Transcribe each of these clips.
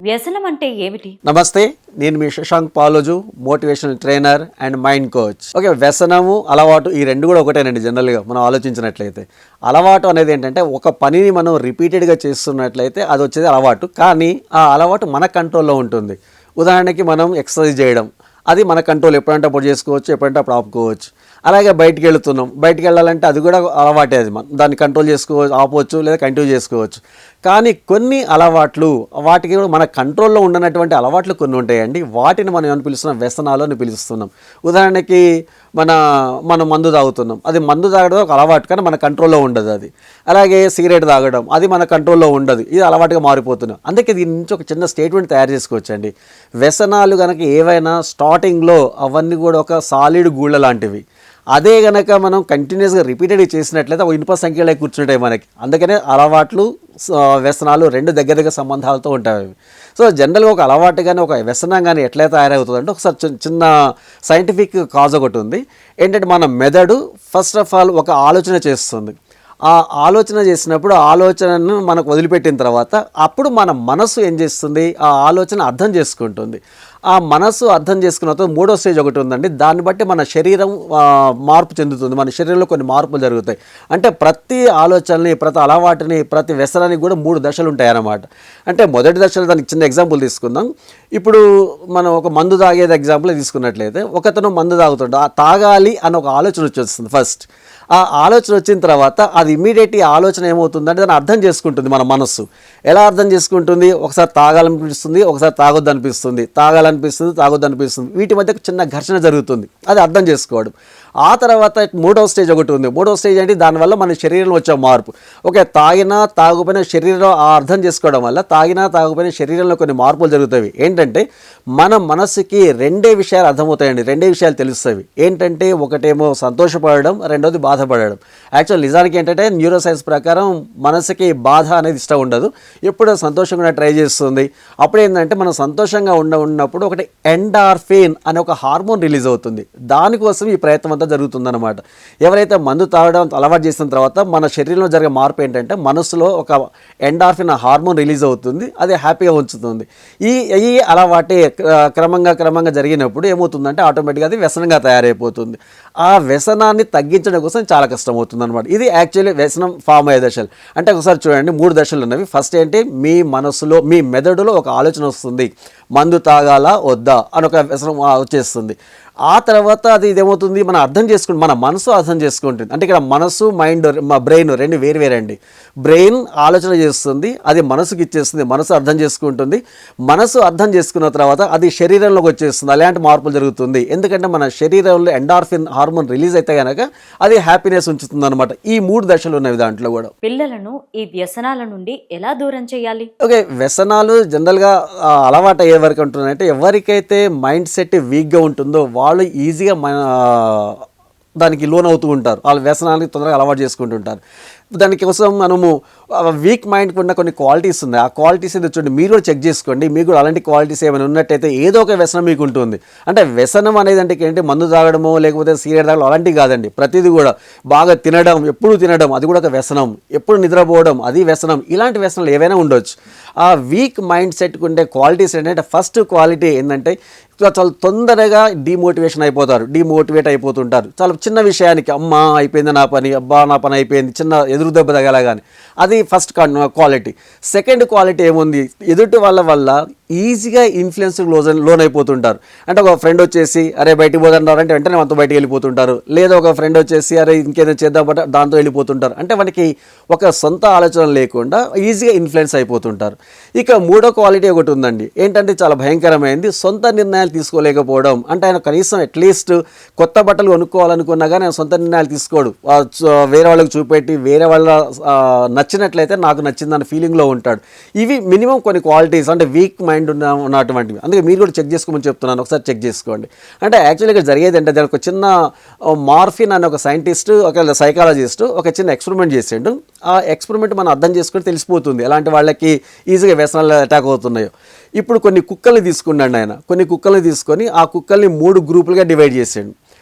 వ్యసనం అంటే ఏమిటి? నమస్తే, నేను మీ Shashank Paloju, motivational trainer and mind coach. Okay, వ్యసనము అలవాటు ఈ రెండు కూడా ఒకటేనండి. జనరల్గా మనం ఆలోచించినట్లయితే అలవాటు అనేది ఏంటంటే ఒక పనిని మనం రిపీటెడ్గా చేస్తున్నట్లయితే అది వచ్చేది అలవాటు. కానీ ఆ అలవాటు మన కంట్రోల్లో ఉంటుంది. ఉదాహరణకి మనం ఎక్సర్సైజ్ చేయడం, అది మన కంట్రోల్, ఎప్పుడంటే అప్పుడు చేసుకోవచ్చు, ఎప్పుడంటే అప్పుడు ఆపుకోవచ్చు. అలాగే బయటికి వెళుతున్నాం, బయటికి వెళ్ళాలంటే అది కూడా అలవాటే. అది మనం దాన్ని కంట్రోల్ చేసుకోవచ్చు, ఆపవచ్చు లేదా కంటిన్యూ చేసుకోవచ్చు. కానీ కొన్ని అలవాట్లు, వాటికి కూడా మన కంట్రోల్లో ఉండనటువంటి అలవాట్లు కొన్ని ఉంటాయండి. వాటిని మనం ఏమని పిలుస్తున్నాం? వ్యసనాలు అని పిలుస్తున్నాం. ఉదాహరణకి మనం మందు తాగుతున్నాం, అది మందు తాగడం ఒక అలవాటు, కానీ మన కంట్రోల్లో ఉండదు అది. అలాగే సిగరెట్ తాగడం, అది మన కంట్రోల్లో ఉండదు, ఇది అలవాటుగా మారిపోతున్నాం. అందుకే దీని నుంచి ఒక చిన్న స్టేట్మెంట్ తయారు చేసుకోవచ్చండి. వ్యసనాలు కనుక ఏవైనా స్టార్టింగ్లో అవన్నీ కూడా ఒక సాలిడ్ గూళ్ళ లాంటివి. అదే కనుక మనం కంటిన్యూస్గా రిపీటెడ్గా చేసినట్లయితే ఒక ఇనుప సంఖ్యలో కూర్చుంటాయి మనకి. అందుకనే అలవాట్లు వ్యసనాలు రెండు దగ్గర సంబంధాలతో ఉంటాయి. సో జనరల్గా ఒక అలవాటు కానీ ఒక వ్యసనం కానీ ఎట్లా తయారవుతుందంటే, ఒకసారి చిన్న సైంటిఫిక్ కాజ్ ఒకటి ఉంది. ఏంటంటే మన మెదడు ఫస్ట్ ఆఫ్ ఆల్ ఒక ఆలోచన చేస్తుంది. ఆ ఆలోచన చేసినప్పుడు ఆలోచనను మనకు వదిలిపెట్టిన తర్వాత అప్పుడు మన మనసు ఏం చేస్తుంది? ఆ ఆలోచన అర్థం చేసుకుంటుంది. ఆ మనసు అర్థం చేసుకున్న తర్వాత మూడో స్టేజ్ ఒకటి ఉందండి. దాన్ని బట్టి మన శరీరం మార్పు చెందుతుంది. మన శరీరంలో కొన్ని మార్పులు జరుగుతాయి. అంటే ప్రతి ఆలోచనని, ప్రతి అలవాటుని, ప్రతి వ్యసనానికి కూడా 3 దశలు ఉంటాయన్నమాట. అంటే మొదటి దశలో దానికి చిన్న ఎగ్జాంపుల్ తీసుకుందాం. ఇప్పుడు మనం ఒక మందు తాగేది ఎగ్జాంపుల్ తీసుకున్నట్లయితే, ఒకతను మందు తాగుతాడు, తాగాలి అని ఒక ఆలోచన వచ్చేస్తుంది ఫస్ట్. ఆ ఆలోచన వచ్చిన తర్వాత అది ఇమీడియట్ ఆలోచన ఏమవుతుందంటే దాన్ని అర్థం చేసుకుంటుంది మన మనస్సు. ఎలా అర్థం చేసుకుంటుంది? ఒకసారి తాగాలనిపిస్తుంది, ఒకసారి తాగొద్దు అనిపిస్తుంది, తాగాలనిపిస్తుంది, తాగొద్దు అనిపిస్తుంది. వీటి మధ్య చిన్న ఘర్షణ జరుగుతుంది. అది అర్థం చేసుకోవడం. ఆ తర్వాత మూడవ స్టేజ్ ఒకటి ఉంది. మూడవ స్టేజ్ అంటే దానివల్ల మన శరీరంలో వచ్చే మార్పు. ఓకే, తాగినా తాగకపోయినా శరీరంలో అర్థం చేసుకోవడం వల్ల తాగినా తాగకపోయినా శరీరంలో కొన్ని మార్పులు జరుగుతాయి. ఏంటంటే మన మనస్సుకి రెండే విషయాలు అర్థమవుతాయండి, రెండే విషయాలు తెలుస్తాయి. ఏంటంటే ఒకటేమో సంతోషపడడం, రెండోది బాధపడడం. యాక్చువల్ నిజానికి ఏంటంటే న్యూరో సైన్స్ ప్రకారం మనసుకి బాధ అనేది ఇష్టం ఉండదు, ఎప్పుడో సంతోషంగా ట్రై చేస్తుంది. అప్పుడు ఏంటంటే మనం సంతోషంగా ఉన్నప్పుడు ఒకటి ఎండార్ఫిన్ అనే ఒక హార్మోన్ రిలీజ్ అవుతుంది. దానికోసం ఈ ప్రయత్నం అంతా జరుగుతుందన్నమాట. ఎవరైతే మందు తాగడం అలవాటు చేసిన తర్వాత మన శరీరంలో జరిగే మార్పు ఏంటంటే మనసులో ఒక ఎండార్ఫిన్ హార్మోన్ రిలీజ్ అవుతుంది, అది హ్యాపీగా ఉంచుతుంది. ఈ అలవాటే క్రమంగా జరిగినప్పుడు ఏమవుతుందంటే ఆటోమేటిక్గా అది వ్యసనంగా తయారైపోతుంది. ఆ వ్యసనాన్ని తగ్గించడం కోసం చాలా కష్టం అవుతుంది అనమాట. ఇది యాక్చువల్లీ వ్యసనం ఫామ్ అయ్యే దశలు. అంటే ఒకసారి చూడండి, 3 దశలు ఉన్నవి. ఫస్ట్ ఏంటి? మీ మనసులో, మీ మెదడులో ఒక ఆలోచన వస్తుంది, మందు తాగాలా వద్దా అని ఒక వ్యసనం వచ్చేస్తుంది. ఆ తర్వాత అది ఇదేమవుతుంది? మనం అర్థం చేసుకుంటుంది, మన మనసు అర్థం చేసుకుంటుంది. అంటే ఇక్కడ మనసు, మైండ్, బ్రెయిన్ రెండు వేరువేరండి. బ్రెయిన్ ఆలోచన చేస్తుంది, అది మనసుకి ఇచ్చేస్తుంది, మనసు అర్థం చేసుకుంటుంది. మనసు అర్థం చేసుకున్న తర్వాత అది శరీరంలోకి వచ్చేస్తుంది. అలాంటి మార్పులు జరుగుతుంది. ఎందుకంటే మన శరీరంలో ఎండార్ఫిన్ హార్మోన్ రిలీజ్ అయితే కనుక అది హ్యాపీనెస్ ఉంచుతుంది అనమాట. ఈ 3 దశలు ఉన్నవి దాంట్లో కూడా. పిల్లలను ఈ వ్యసనాల నుండి ఎలా దూరం చేయాలి? ఓకే, వ్యసనాలు జనరల్గా అలవాటు అయ్యే వరకు ఉంటుందంటే, ఎవరికైతే మైండ్ సెట్ వీక్గా ఉంటుందో వాళ్ళు ఈజీగా దానికి లోన్ అవుతూ ఉంటారు. వాళ్ళ వ్యసనానికి తొందరగా అలవాటు చేసుకుంటుంటారు. దానికోసం మనము వీక్ మైండ్కి ఉన్న కొన్ని క్వాలిటీస్ ఉన్నాయి. ఆ క్వాలిటీస్ ఏదో చూడండి, మీరు కూడా చెక్ చేసుకోండి. మీకు కూడా అలాంటి క్వాలిటీస్ ఏమైనా ఉన్నట్టయితే ఏదో ఒక వ్యసనం మీకు ఉంటుంది. అంటే వ్యసనం అనేది అంటే ఏంటి? మందు తాగడమో లేకపోతే సిగరెట్ తాగడం అలాంటివి కాదండి. ప్రతిదీ కూడా బాగా తినడం, ఎప్పుడు తినడం, అది కూడా ఒక వ్యసనం. ఎప్పుడు నిద్రపోవడం, అది వ్యసనం. ఇలాంటి వ్యసనాలు ఏవైనా ఉండొచ్చు. ఆ వీక్ మైండ్ సెట్కి ఉండే క్వాలిటీస్ ఏంటంటే, ఫస్ట్ క్వాలిటీ ఏంటంటే చాలా తొందరగా డిమోటివేట్ అయిపోతుంటారు. చాలా చిన్న విషయానికి అమ్మా అయిపోయింది నా పని, అబ్బా నా పని అయిపోయింది, చిన్న ఎదురు దెబ్బ తగలగానే. అది ఫస్ట్ క్వాలిటీ. సెకండ్ క్వాలిటీ ఏముంది? ఎదుటి వాళ్ళ వల్ల ఈజీగా ఇన్ఫ్లుయెన్స్ లోన్ అయిపోతుంటారు. అంటే ఒక ఫ్రెండ్ వచ్చేసి అరే బయటికి పోతున్నారంటే వెంటనే మనతో బయటికి వెళ్ళిపోతుంటారు. లేదా ఒక ఫ్రెండ్ వచ్చేసి అరే ఇంకేదో చేద్దామంటే దాంతో వెళ్ళిపోతుంటారు. అంటే మనకి ఒక సొంత ఆలోచన లేకుండా ఈజీగా ఇన్ఫ్లుయెన్స్ అయిపోతుంటారు. ఇక మూడో క్వాలిటీ ఒకటి ఉందండి. ఏంటంటే చాలా భయంకరమైంది, సొంత నిర్ణయాలు తీసుకోలేకపోవడం. అంటే ఆయన కనీసం అట్లీస్ట్ కొత్త బట్టలు కొనుక్కోవాలనుకున్నా కానీ ఆయన సొంత నిర్ణయాలు తీసుకోడు. వేరే వాళ్ళకి చూపెట్టి వేరే వాళ్ళ నచ్చినట్లయితే నాకు నచ్చిందన్న ఫీలింగ్లో ఉంటాడు. ఇవి మినిమం కొన్ని క్వాలిటీస్, అంటే వీక్ మైండ్ ఉన్నటువంటివి. అందుకే మీరు కూడా చెక్ చేసుకోమని చెప్తున్నాను, ఒకసారి చెక్ చేసుకోండి. అంటే యాక్చువల్గా ఇక్కడ జరిగేది అంటే, దానికి ఒక చిన్న మార్ఫిన్ అనే ఒక సైంటిస్ట్, ఒక సైకాలజిస్ట్ ఒక చిన్న ఎక్స్పెరిమెంట్ చేసిండు. ఆ ఎక్స్పెరిమెంట్ మనం అర్థం చేసుకుని తెలిసిపోతుంది ఎలాంటి వాళ్ళకి ఈజీగా వ్యసనాలు అటాక్ అవుతున్నాయో. ఇప్పుడు కొన్ని కుక్కల్ని తీసుకున్నాడు ఆయన. కొన్ని కుక్కల్ని తీసుకొని ఆ కుక్కల్ని 3 గ్రూపులుగా డివైడ్ చేసాడు.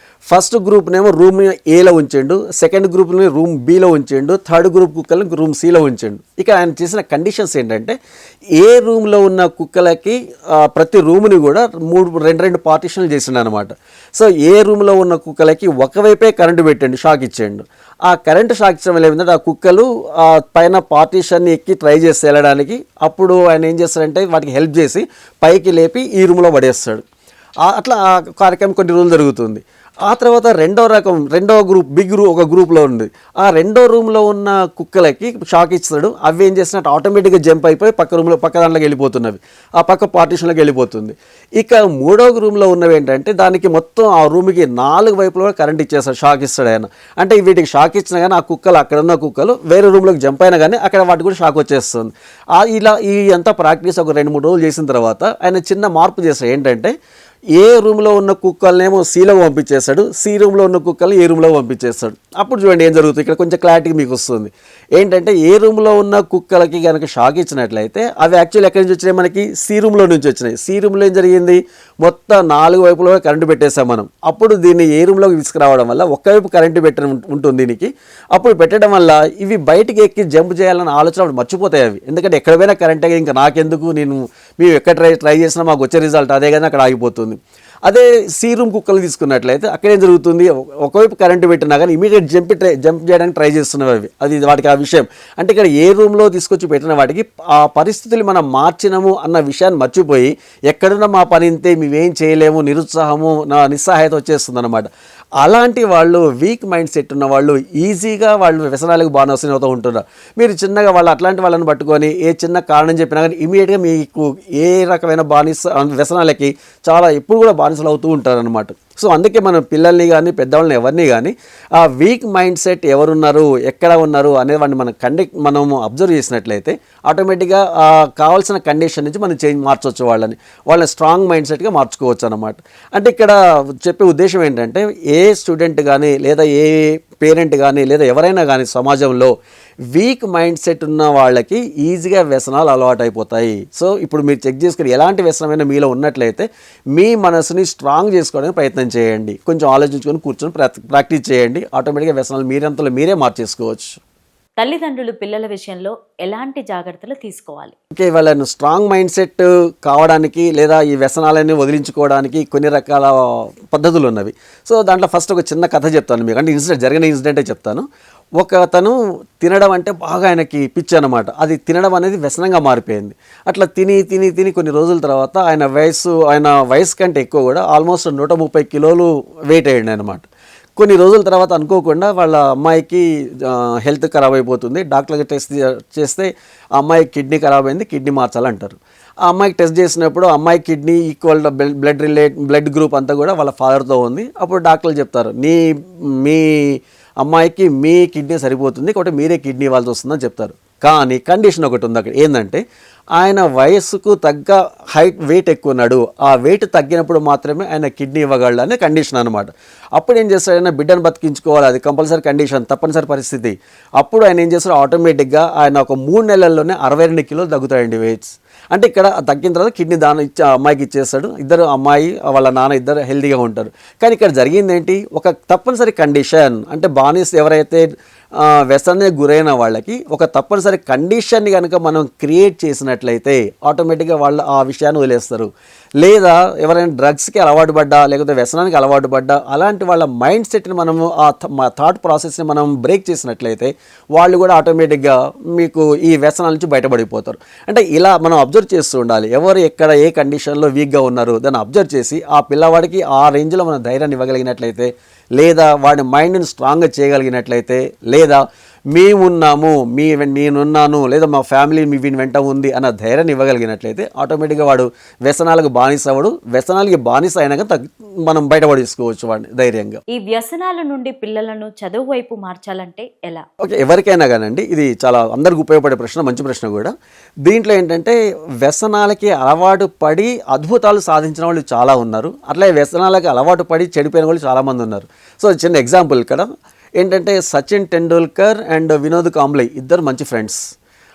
ఫస్ట్ గ్రూప్నేమో రూమ్ ఏలో ఉంచండు, సెకండ్ గ్రూప్ని రూమ్ బిలో ఉంచండు, థర్డ్ గ్రూప్ కుక్కలను రూమ్ సిలో ఉంచండు. ఇక ఆయన చేసిన కండిషన్స్ ఏంటంటే ఏ రూమ్లో ఉన్న కుక్కలకి ప్రతి రూమ్ని కూడా రెండు పార్టీషన్లు చేసిండు అనమాట. సో ఏ రూమ్లో ఉన్న కుక్కలకి ఒకవైపే కరెంటు పెట్టండి, షాక్ ఇచ్చేయండు. ఆ కరెంటు షాక్ ఇచ్చడం వల్ల ఏంటంటే ఆ కుక్కలు పైన పార్టీషన్ని ఎక్కి ట్రై చేసి వెళ్ళడానికి, అప్పుడు ఆయన ఏం చేస్తాడంటే వాటికి హెల్ప్ చేసి పైకి లేపి ఈ రూమ్లో పడేస్తాడు. అట్లా ఆ కార్యక్రమం కొన్ని రోజులు జరుగుతుంది. ఆ తర్వాత రెండో గ్రూప్ ఒక గ్రూప్లో ఉంది. ఆ రెండో రూమ్లో ఉన్న కుక్కలకి షాక్ ఇస్తాడు. అవి ఏం చేసినట్టు ఆటోమేటిక్గా జంప్ అయిపోయి పక్క దాంట్లోకి వెళ్ళిపోతున్నవి, ఆ పక్క పార్టీషన్లోకి వెళ్ళిపోతుంది. ఇక మూడో రూమ్లో ఉన్నవి ఏంటంటే దానికి మొత్తం ఆ రూమ్కి 4 వైపులో కరెంట్ ఇచ్చేస్తాడు, షాక్ ఇస్తాడు ఆయన. అంటే వీటికి షాక్ ఇచ్చినా కానీ ఆ కుక్కలు అక్కడ ఉన్న కుక్కలు వేరే రూమ్లోకి జంప్ అయినా కానీ అక్కడ వాటికి కూడా షాక్ వచ్చేస్తుంది. ఇలా ఈ అంతా ప్రాక్టీస్ ఒక 2-3 రోజులు చేసిన తర్వాత ఆయన చిన్న మార్పు చేస్తాడు. ఏంటంటే ఏ రూమ్లో ఉన్న కుక్కలనేమో సీలో పంపించేస్తాడు, సి రూమ్లో ఉన్న కుక్కలు ఏ రూమ్లో పంపించేస్తాడు. అప్పుడు చూడండి ఏం జరుగుతుంది. ఇక్కడ కొంచెం క్లారిటీ మీకు వస్తుంది. ఏంటంటే ఏ రూమ్లో ఉన్న కుక్కలకి కనుక షాక్ ఇచ్చినట్లయితే అవి యాక్చువల్లీ ఎక్కడి నుంచి వచ్చినాయి, మనకి సి రూమ్లో నుంచి వచ్చినాయి. సి రూమ్లో ఏం జరిగింది, మొత్తం 4 వైపులో కరెంటు పెట్టేసాం మనం. అప్పుడు దీన్ని ఏ రూమ్లోకి తీసుకురావడం వల్ల ఒక్కవైపు కరెంటు పెట్టడం ఉంటుంది దీనికి. అప్పుడు పెట్టడం వల్ల ఇవి బయటికి ఎక్కి జంప్ చేయాలన్న ఆలోచన అప్పుడు మర్చిపోతాయి అవి. ఎందుకంటే ఎక్కడ పోయినా కరెంటే, ఇంకా నాకెందుకు, మేము ఎక్కడ ట్రై చేసినా మాకు వచ్చే రిజల్ట్ అదే కానీ అక్కడ ఆగిపోతుంది. అదే సి రూమ్ కుక్కలు తీసుకున్నట్లయితే అక్కడేం జరుగుతుంది, ఒకవైపు కరెంటు పెట్టినా కానీ ఇమీడియట్ జంప్ చేయడానికి ట్రై చేస్తున్నవి అది వాటికి ఆ విషయం. అంటే ఇక్కడ ఏ రూమ్లో తీసుకొచ్చి పెట్టిన వాటికి ఆ పరిస్థితులు మనం మార్చినము అన్న విషయాన్ని మర్చిపోయి ఎక్కడున్నా మా పని ఇంతే, మేమేం చేయలేము, నిరుత్సాహము నిస్సహాయత వచ్చేస్తుంది అనమాట. అలాంటి వాళ్ళు వీక్ మైండ్ సెట్ ఉన్న వాళ్ళు ఈజీగా వాళ్ళు వ్యసనాలకు బానిస అవుతూ ఉంటున్నారు. మీరు చిన్నగా అట్లాంటి వాళ్ళని పట్టుకొని ఏ చిన్న కారణం చెప్పినా కానీ ఇమీడియట్గా మీకు ఏ రకమైన వ్యసనాలకి ఎప్పుడు కూడా బానిసలు అవుతూ ఉంటారనమాట. సో అందుకే మనం పిల్లల్ని కానీ పెద్దవాళ్ళని ఎవరిని కానీ ఆ వీక్ మైండ్ సెట్ ఎవరున్నారు, ఎక్కడ ఉన్నారు అనే వాడిని మనము అబ్జర్వ్ చేసినట్లయితే ఆటోమేటిక్గా కావాల్సిన కండిషన్ నుంచి మనం మార్చవచ్చు, వాళ్ళని స్ట్రాంగ్ మైండ్ సెట్గా మార్చుకోవచ్చు అనమాట. అంటే ఇక్కడ చెప్పే ఉద్దేశం ఏంటంటే ఏ స్టూడెంట్ కానీ లేదా ఏ పేరెంట్ కానీ లేదా ఎవరైనా కానీ సమాజంలో వీక్ మైండ్ సెట్ ఉన్న వాళ్ళకి ఈజీగా వ్యసనాలు అలవాటు అయిపోతాయి. సో ఇప్పుడు మీరు చెక్ చేసుకుని ఎలాంటి వ్యసనమైనా మీలో ఉన్నట్లయితే మీ మనసుని స్ట్రాంగ్ చేసుకోవడానికి ప్రయత్నం చేయండి. కొంచెం ఆలోచించుకొని కూర్చొని ప్రాక్టీస్ చేయండి. ఆటోమేటిక్గా వ్యసనాలు మీరంతలో మీరే మార్చేసుకోవచ్చు. తల్లిదండ్రులు పిల్లల విషయంలో ఎలాంటి జాగ్రత్తలు తీసుకోవాలి? ఓకే, వాళ్ళను స్ట్రాంగ్ మైండ్ సెట్ కావడానికి లేదా ఈ వ్యసనాలన్నీ వదిలించుకోవడానికి కొన్ని రకాల పద్ధతులు ఉన్నవి. సో దాంట్లో ఫస్ట్ ఒక చిన్న కథ చెప్తాను మీకు. అంటే జరిగిన ఇన్సిడెంటే చెప్తాను. అతను తినడం అంటే బాగా ఆయనకి పిచ్చి అనమాట. అది తినడం అనేది వ్యసనంగా మారిపోయింది. అట్లా తిని కొన్ని రోజుల తర్వాత ఆయన వయసు కంటే ఎక్కువ కూడా ఆల్మోస్ట్ 130 కిలోలు వెయిట్ అయ్యాడు అనమాట. కొన్ని రోజుల తర్వాత అనుకోకుండా వాళ్ళ అమ్మాయికి హెల్త్ ఖరాబ్ అయిపోతుంది. డాక్టర్కి టెస్ట్ చేస్తే ఆ అమ్మాయి కిడ్నీ ఖరాబ్ అయింది, కిడ్నీ మార్చాలంటారు. ఆ అమ్మాయికి టెస్ట్ చేసినప్పుడు అమ్మాయి కిడ్నీ ఈక్వల్ బ్లడ్ గ్రూప్ అంతా కూడా వాళ్ళ ఫాదర్తో ఉంది. అప్పుడు డాక్టర్లు చెప్తారు, మీ అమ్మాయికి మీ కిడ్నీ సరిపోతుంది కాబట్టి మీరే కిడ్నీ ఇవ్వాల్సి వస్తుందని చెప్తారు. కానీ కండిషన్ ఒకటి ఉంది అక్కడ. ఏంటంటే ఆయన వయస్సుకు తగ్గ వెయిట్ ఎక్కువ ఉన్నాడు. ఆ వెయిట్ తగ్గినప్పుడు మాత్రమే ఆయన కిడ్నీ ఇవ్వగలడు అనే కండిషన్ అనమాట. అప్పుడు ఏం చేస్తాడు, ఆయన బిడ్డను బతికించుకోవాలి, అది కంపల్సరీ కండిషన్, తప్పనిసరి పరిస్థితి. అప్పుడు ఆయన ఏం చేస్తాడు, ఆటోమేటిక్గా ఆయన ఒక 3 నెలల్లోనే 62 కిలోలు తగ్గుతాయండి వెయిట్స్. అంటే ఇక్కడ తగ్గిన తర్వాత కిడ్నీ దానం అమ్మాయికి ఇచ్చేస్తాడు. ఇద్దరు అమ్మాయి వాళ్ళ నాన్న ఇద్దరు హెల్తీగా ఉంటారు. కానీ ఇక్కడ జరిగింది ఏంటి, ఒక తప్పనిసరి కండిషన్. అంటే బానిస ఎవరైతే వ్యసనానికి గురైన వాళ్ళకి ఒక తప్పనిసరి కండిషన్ని కనుక మనం క్రియేట్ చేసినట్లయితే ఆటోమేటిక్గా వాళ్ళు ఆ విషయాన్ని వదిలేస్తారు. లేదా ఎవరైనా డ్రగ్స్కి అలవాటు పడ్డా లేకపోతే వ్యసనానికి అలవాటు పడ్డా అలాంటి వాళ్ళ మైండ్ సెట్ని మనము ఆ థాట్ ప్రాసెస్ని మనం బ్రేక్ చేసినట్లయితే వాళ్ళు కూడా ఆటోమేటిక్గా మీకు ఈ వ్యసనాల నుంచి బయటపడిపోతారు. అంటే ఇలా మనం అబ్జర్వ్ చేస్తూ ఉండాలి. ఎవరు ఎక్కడ ఏ కండిషన్లో వీక్గా ఉన్నారు దాన్ని అబ్జర్వ్ చేసి ఆ పిల్లవాడికి ఆ రేంజ్లో మనం ధైర్యాన్ని ఇవ్వగలిగినట్లయితే, లేదా వాడి మైండ్ని స్ట్రాంగ్గా చేయగలిగినట్లయితే, లేదా మేమున్నాము, నేనున్నాను, లేదా మా ఫ్యామిలీ మీ వీని వెంట ఉంది అన్న ధైర్యాన్ని ఇవ్వగలిగినట్లయితే ఆటోమేటిక్గా వాడు వ్యసనాలకు బానిస అవ్వడు. వ్యసనాలకి బానిస అయినాక మనం బయటపడేసుకోవచ్చు వాడిని ధైర్యంగా. ఈ వ్యసనాల నుండి పిల్లలను చదువు వైపు మార్చాలంటే ఎలా? ఓకే, ఎవరికైనా కానండి, ఇది చాలా అందరికి ఉపయోగపడే ప్రశ్న, మంచి ప్రశ్న కూడా. దీంట్లో ఏంటంటే వ్యసనాలకి అలవాటు పడి అద్భుతాలు సాధించిన వాళ్ళు చాలా ఉన్నారు. అట్లే వ్యసనాలకి అలవాటు పడి చెడిపోయిన వాళ్ళు చాలామంది ఉన్నారు. సో చిన్న ఎగ్జాంపుల్ ఇక్కడ ఏంటంటే సచిన్ టెండూల్కర్ అండ్ వినోద్ కాంబ్లే ఇద్దరు మంచి ఫ్రెండ్స్.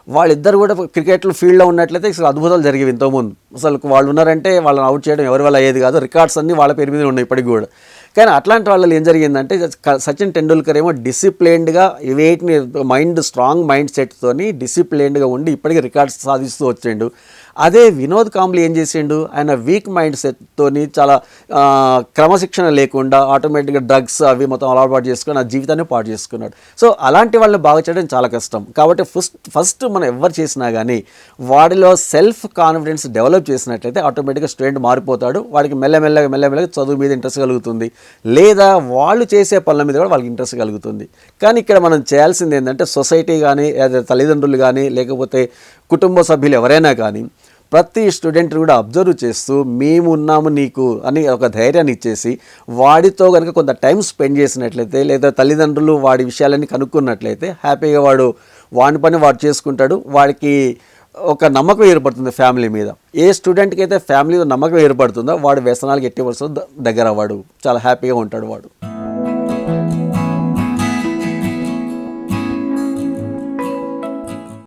వాళ్ళిద్దరు కూడా క్రికెట్లో ఫీల్డ్లో ఉన్నట్లయితే అసలు అద్భుతాలు జరిగేవి ఇంతకుముందు. అసలు వాళ్ళు ఉన్నారంటే వాళ్ళని అవుట్ చేయడం ఎవరి వల్ల అయ్యేది కాదు. రికార్డ్స్ అన్నీ వాళ్ళ పేరు మీద ఉన్నాయి ఇప్పటికి కూడా. కానీ అట్లాంటి వాళ్ళు ఏం జరిగిందంటే సచిన్ టెండూల్కర్ ఏమో డిసిప్లైన్డ్గా వేటిని స్ట్రాంగ్ మైండ్ సెట్తోని డిసిప్లైన్డ్గా ఉండి ఇప్పటికీ రికార్డ్స్ సాధిస్తూ వచ్చిండు. అదే వినోద్ కాంబ్లీ ఏం చేసిండు, ఆయన వీక్ మైండ్ సెట్తోని చాలా క్రమశిక్షణ లేకుండా ఆటోమేటిక్గా డ్రగ్స్ అవి మొత్తం అలవాటు చేసుకుని ఆ జీవితాన్ని పాటు చేసుకున్నాడు. సో అలాంటి వాళ్ళని బాగా చేయడం చాలా కష్టం. కాబట్టి ఫస్ట్ మనం ఎవరు చేసినా కానీ వాడిలో సెల్ఫ్ కాన్ఫిడెన్స్ డెవలప్ చేసినట్లయితే ఆటోమేటిక్గా స్టూడెంట్ మారిపోతాడు. వాడికి మెల్లమెల్లగా చదువు మీద ఇంట్రెస్ట్ కలుగుతుంది, లేదా వాళ్ళు చేసే పనుల మీద కూడా వాళ్ళకి ఇంట్రెస్ట్ కలుగుతుంది. కానీ ఇక్కడ మనం చేయాల్సింది ఏంటంటే సొసైటీ కానీ తల్లిదండ్రులు కానీ లేకపోతే కుటుంబ సభ్యులు ఎవరైనా కానీ ప్రతి స్టూడెంట్ కూడా అబ్జర్వ్ చేస్తూ మేము ఉన్నాము నీకు అని ఒక ధైర్యాన్ని ఇచ్చేసి వాడితో కనుక కొంత టైం స్పెండ్ చేసినట్లయితే లేదా తల్లిదండ్రులు వాడి విషయాలన్నీ కనుక్కున్నట్లయితే హ్యాపీగా వాడి పని వాడు చేసుకుంటాడు. వాడికి ఒక నమ్మకం ఏర్పడుతుంది ఫ్యామిలీ మీద. ఏ స్టూడెంట్కి అయితే ఫ్యామిలీ నమ్మకం ఏర్పడుతుందో వాడు వ్యసనాలకు ఎట్టి వరుస దగ్గర వాడు చాలా హ్యాపీగా ఉంటాడు వాడు.